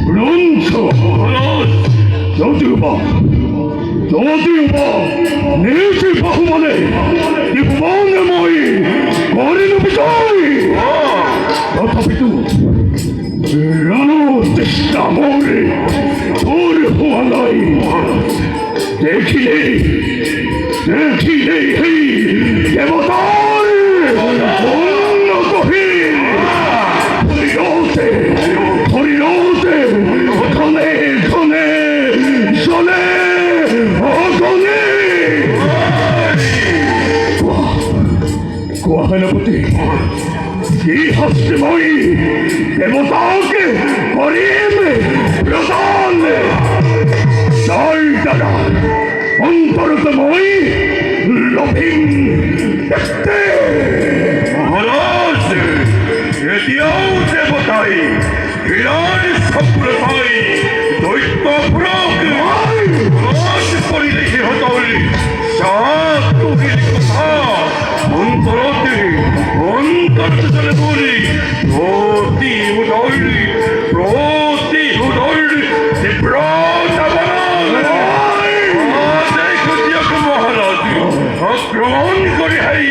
গ্রন্থ যদিওবা নিজে বহুমানে ত্রিভুবনময়ী করেন বিজয় তথাপিতু রণচেষ্টা মোরে তোর হওয়া নাই দেখিলে এই দেবতার হরিরতে ঘনে ঘনে চলে অগনে কোহেনপতি কি হস্যময়ী দেবতাকে করিম প্রদান জয় দাদা অন্তরতময়ী লভিন দেখতে মহারাজ এতিয়াও দেবতাই বিরাট সফলতাই দৈত্য পুরক রাজ করিলে সিহঁতৰ সাত তুহিৰ কথা অন্তৰতে চলে বলি প্ৰতি উদয়ৰ মহারাজ আক্রমণ করে হাই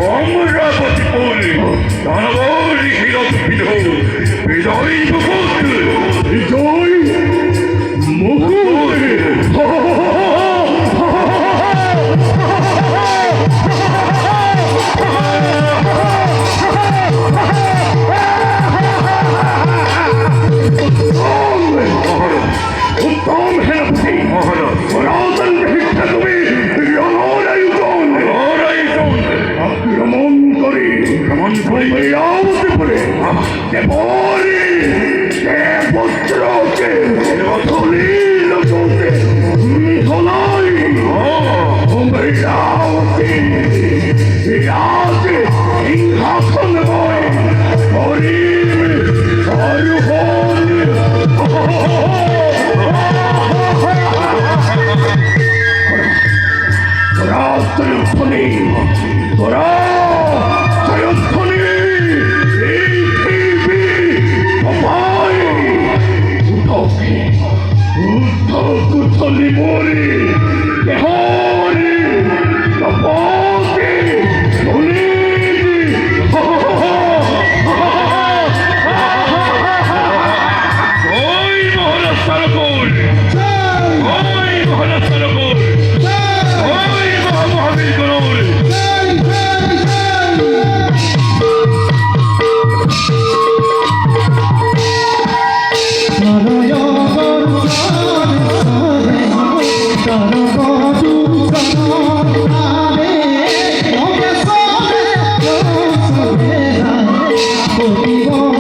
অমরাবতী পৌরে দানবর হিরত বিজয় মুকুট উত্তম সেনাপতি পুরাতন শিক্ষা তুমি আক্রমণ করে আউতে করে দেবত্রকে ধলিল করতে মিথলাই রাজে সিংহাসন বয় করিম সর্বন রাত্রি তোরা জয়ধ্বনি এই পৃথিবী অপায় উদ্ধলি মরি দেহরি তপতি সুনীতি ওই মহারাজ সারকুল ওই মহারাজ সারকুল ওই মহাবীর গরুর Oh